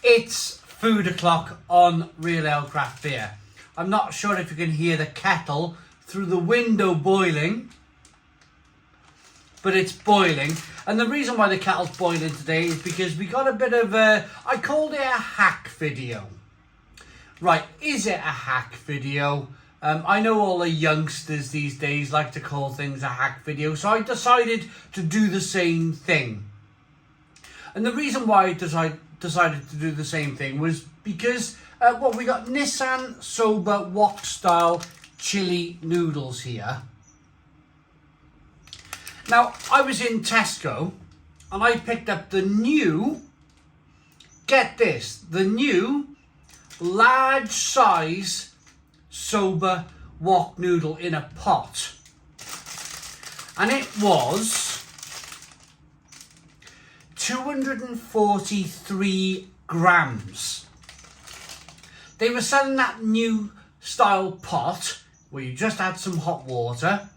It's food o'clock on Real Ale Craft Beer. I'm not sure if you can hear the kettle through the window boiling, but it's boiling. And the reason why the kettle's boiling today is because we got a bit of a, I called it a hack video. Right, is it a hack video? I know all the youngsters these days like to call things a hack video, so I decided to do the same thing. And the reason why I decided to do the same thing was because, we got Nissin Soba Wok style chili noodles here. Now, I was in Tesco and I picked up the new, get this, the new large size Soba Wok noodle in a pot. And it was 243 grams. They were selling that new style pot where you just add some hot water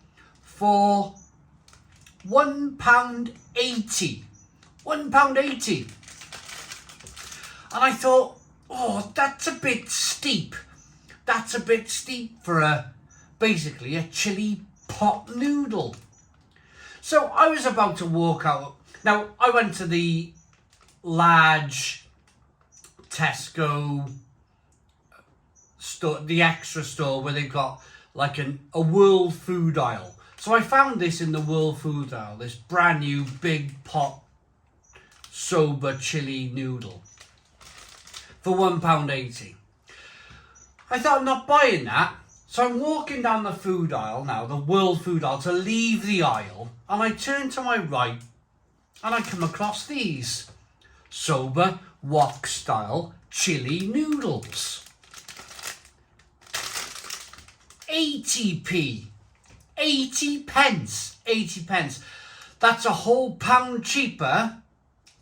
for £1.80. £1.80. And I thought, oh, that's a bit steep. That's a bit steep for basically a chili pot noodle. So I was about to walk out. Now, I went to the large Tesco store, the extra store, where they've got like a world food aisle. So I found this in the world food aisle, this brand new big pot Soba Chilli noodle for £1.80. I thought, I'm not buying that. So I'm walking down the food aisle now, the world food aisle, to leave the aisle. And I turn to my right and I come across these Soba Wok style chili noodles. 80p. 80 pence. 80 pence. That's a whole pound cheaper.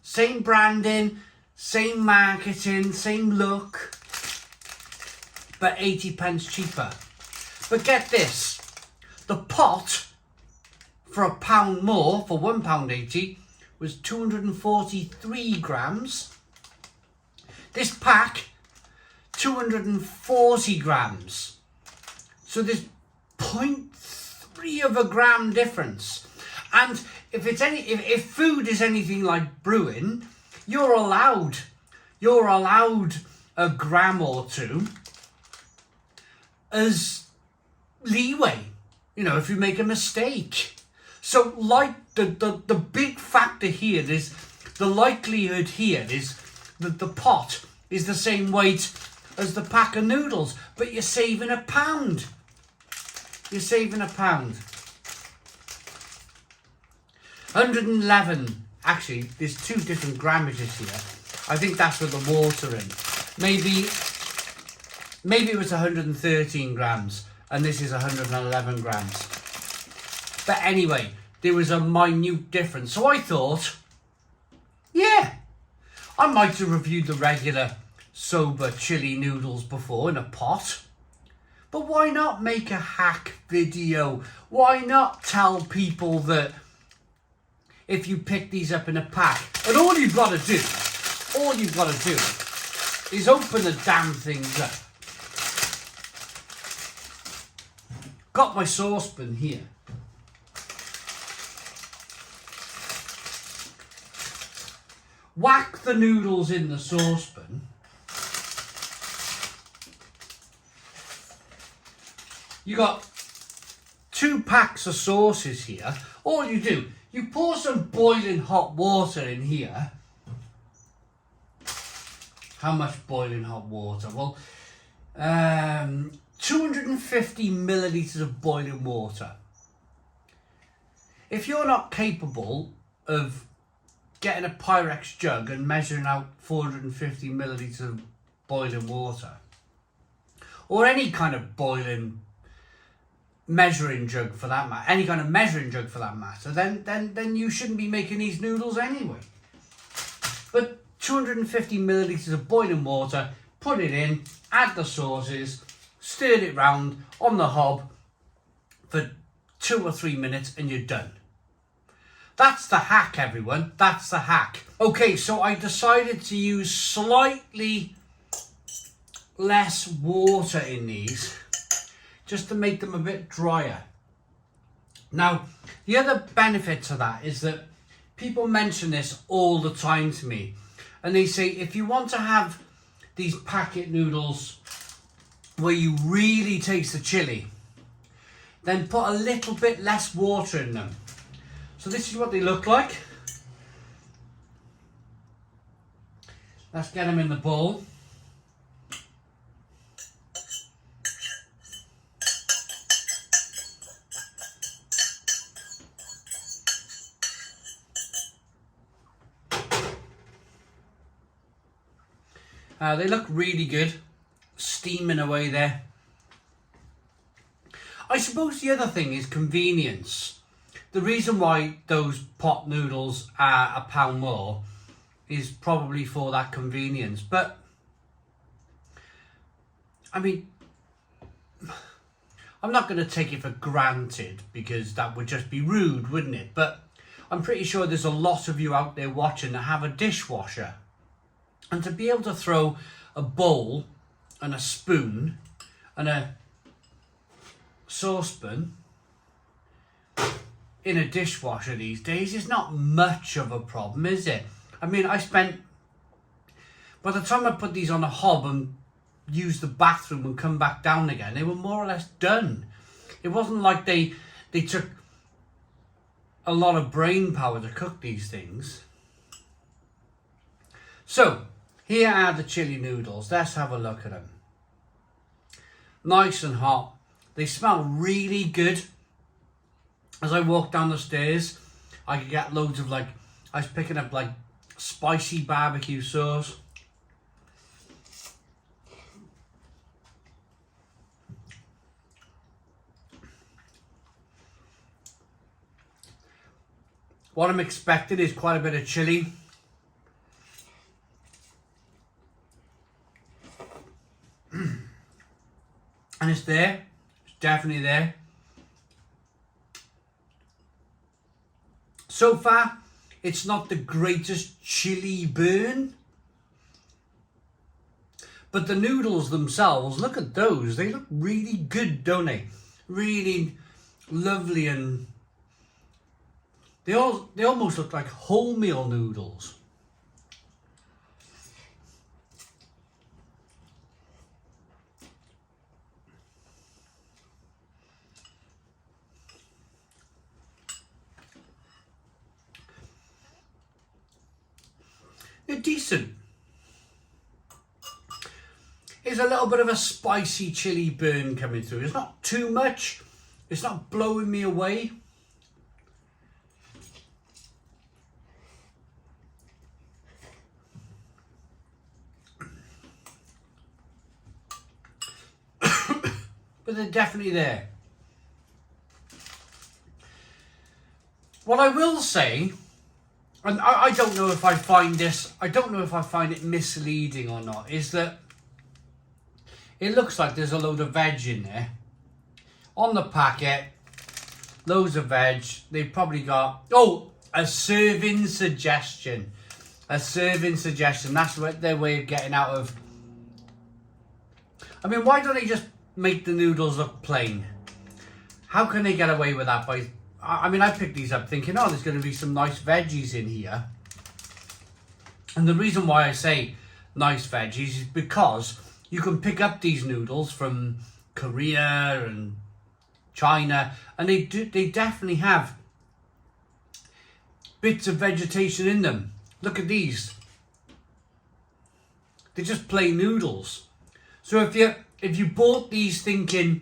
Same branding, same marketing, same look, but 80 pence cheaper. But get this, the pot for £1 more, for £1.80, was 243 grams. This pack, 240 grams. So there's 0.3 of a gram difference. And if food is anything like brewing, you're allowed a gram or two as leeway, if you make a mistake. So like the big factor here is, the likelihood here is that the pot is the same weight as the pack of noodles, but you're saving £1. You're saving £1. 111. Actually, there's two different grammages here. I think that's with the water in. Maybe it was 113 grams and this is 111 grams. But anyway, there was a minute difference. So I thought, yeah, I might have reviewed the regular Soba Chilli noodles before in a pot. But why not make a hack video? Why not tell people that if you pick these up in a pack, and all you've got to do is open the damn things up. Got my saucepan here. Whack the noodles in the saucepan. You got 2 packs of sauces here. All you do, you pour some boiling hot water in here. How much boiling hot water? Well, 250 millilitres of boiling water. If you're not capable of getting a Pyrex jug and measuring out 450 millilitres of boiling water, or any kind of boiling measuring jug for that matter, any kind of measuring jug for that matter, then you shouldn't be making these noodles anyway. But 250 millilitres of boiling water, put it in, add the sauces, stir it round on the hob for 2 or 3 minutes and you're done. That's the hack, everyone. That's the hack. Okay, so I decided to use slightly less water in these, just to make them a bit drier. Now, the other benefit to that is that people mention this all the time to me. And they say, if you want to have these packet noodles where you really taste the chili, then put a little bit less water in them. So this is what they look like. Let's get them in the bowl. They look really good, steaming away there. I suppose the other thing is convenience. The reason why those pot noodles are £1 more is probably for that convenience. But, I mean, I'm not going to take it for granted because that would just be rude, wouldn't it? But I'm pretty sure there's a lot of you out there watching that have a dishwasher. And to be able to throw a bowl and a spoon and a saucepan in a dishwasher these days is not much of a problem, is it? I mean, by the time I put these on a hob and use the bathroom and come back down again, they were more or less done. It wasn't like they took a lot of brain power to cook these things. So, here are the chili noodles. Let's have a look at them. Nice and hot. They smell really good. As I walked down the stairs, I could get loads of I was picking up spicy barbecue sauce. What I'm expecting is quite a bit of chili. And it's there. It's definitely there. So far, it's not the greatest chili burn. But the noodles themselves, look at those. They look really good, don't they? Really lovely, and they almost look like wholemeal noodles. They're decent. There's a little bit of a spicy chili burn coming through. It's not too much. It's not blowing me away. But they're definitely there. What I will say, and I don't know if I find it misleading or not, is that it looks like there's a load of veg in there. On the packet, loads of veg. They've probably got, a serving suggestion. A serving suggestion. That's what their way of getting out of. I mean, why don't they just make the noodles look plain? How can they get away with that? I mean, I picked these up thinking, there's going to be some nice veggies in here. And the reason why I say nice veggies is because you can pick up these noodles from Korea and China, and they definitely have bits of vegetation in them. Look at these. They're just plain noodles. So if you bought these thinking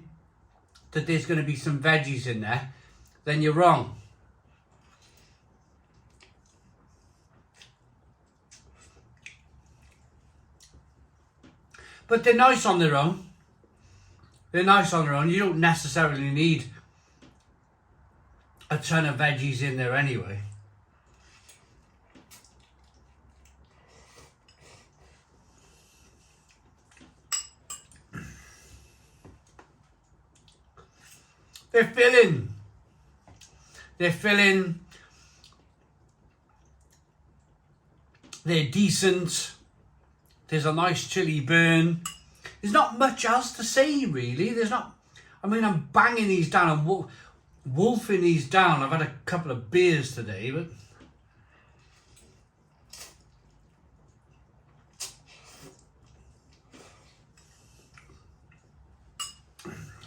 that there's going to be some veggies in there, then you're wrong. But they're nice on their own. They're nice on their own. You don't necessarily need a ton of veggies in there anyway. They're filling. They're filling. They're decent. There's a nice chili burn. There's not much else to say, really. There's not... I mean, I'm banging these down and wolfing these down. I've had a couple of beers today, but...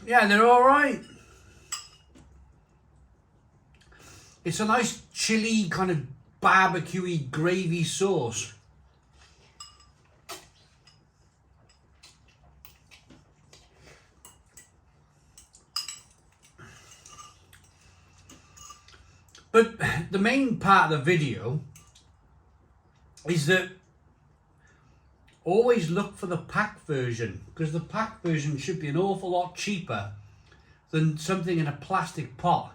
yeah, they're all right. It's a nice chili kind of barbecuey gravy sauce. But the main part of the video is that always look for the pack version, because the pack version should be an awful lot cheaper than something in a plastic pot.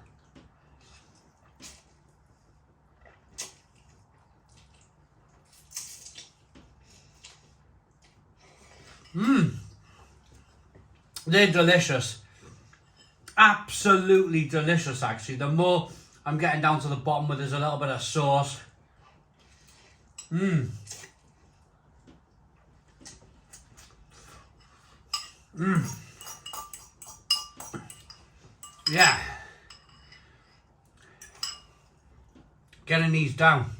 They're delicious. Absolutely delicious, actually. The more I'm getting down to the bottom where there's a little bit of sauce. Yeah. Getting these down.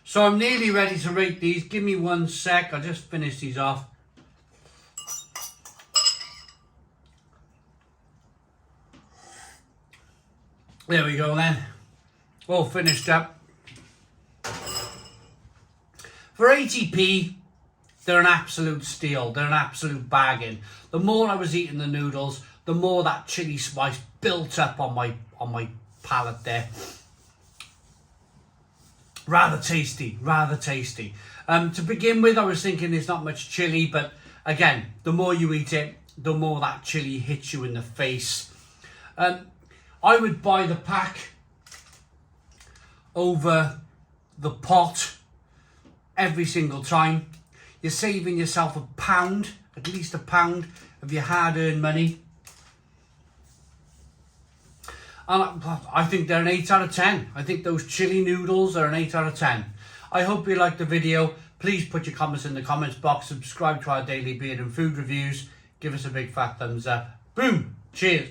So I'm nearly ready to rate these. Give me 1 sec. I'll just finish these off. There we go then. All finished up. For 80p, they're an absolute steal. They're an absolute bargain. The more I was eating the noodles, the more that chili spice built up on my palate there. Rather tasty, rather tasty. To begin with, I was thinking there's not much chili, but again, the more you eat it, the more that chili hits you in the face. I would buy the pack over the pot every single time. You're saving yourself £1, at least £1 of your hard-earned money. And I think they're an 8 out of 10. I think those chili noodles are an 8 out of 10. I hope you liked the video. Please put your comments in the comments box. Subscribe to our daily beard and food reviews. Give us a big fat thumbs up. Boom. Cheers.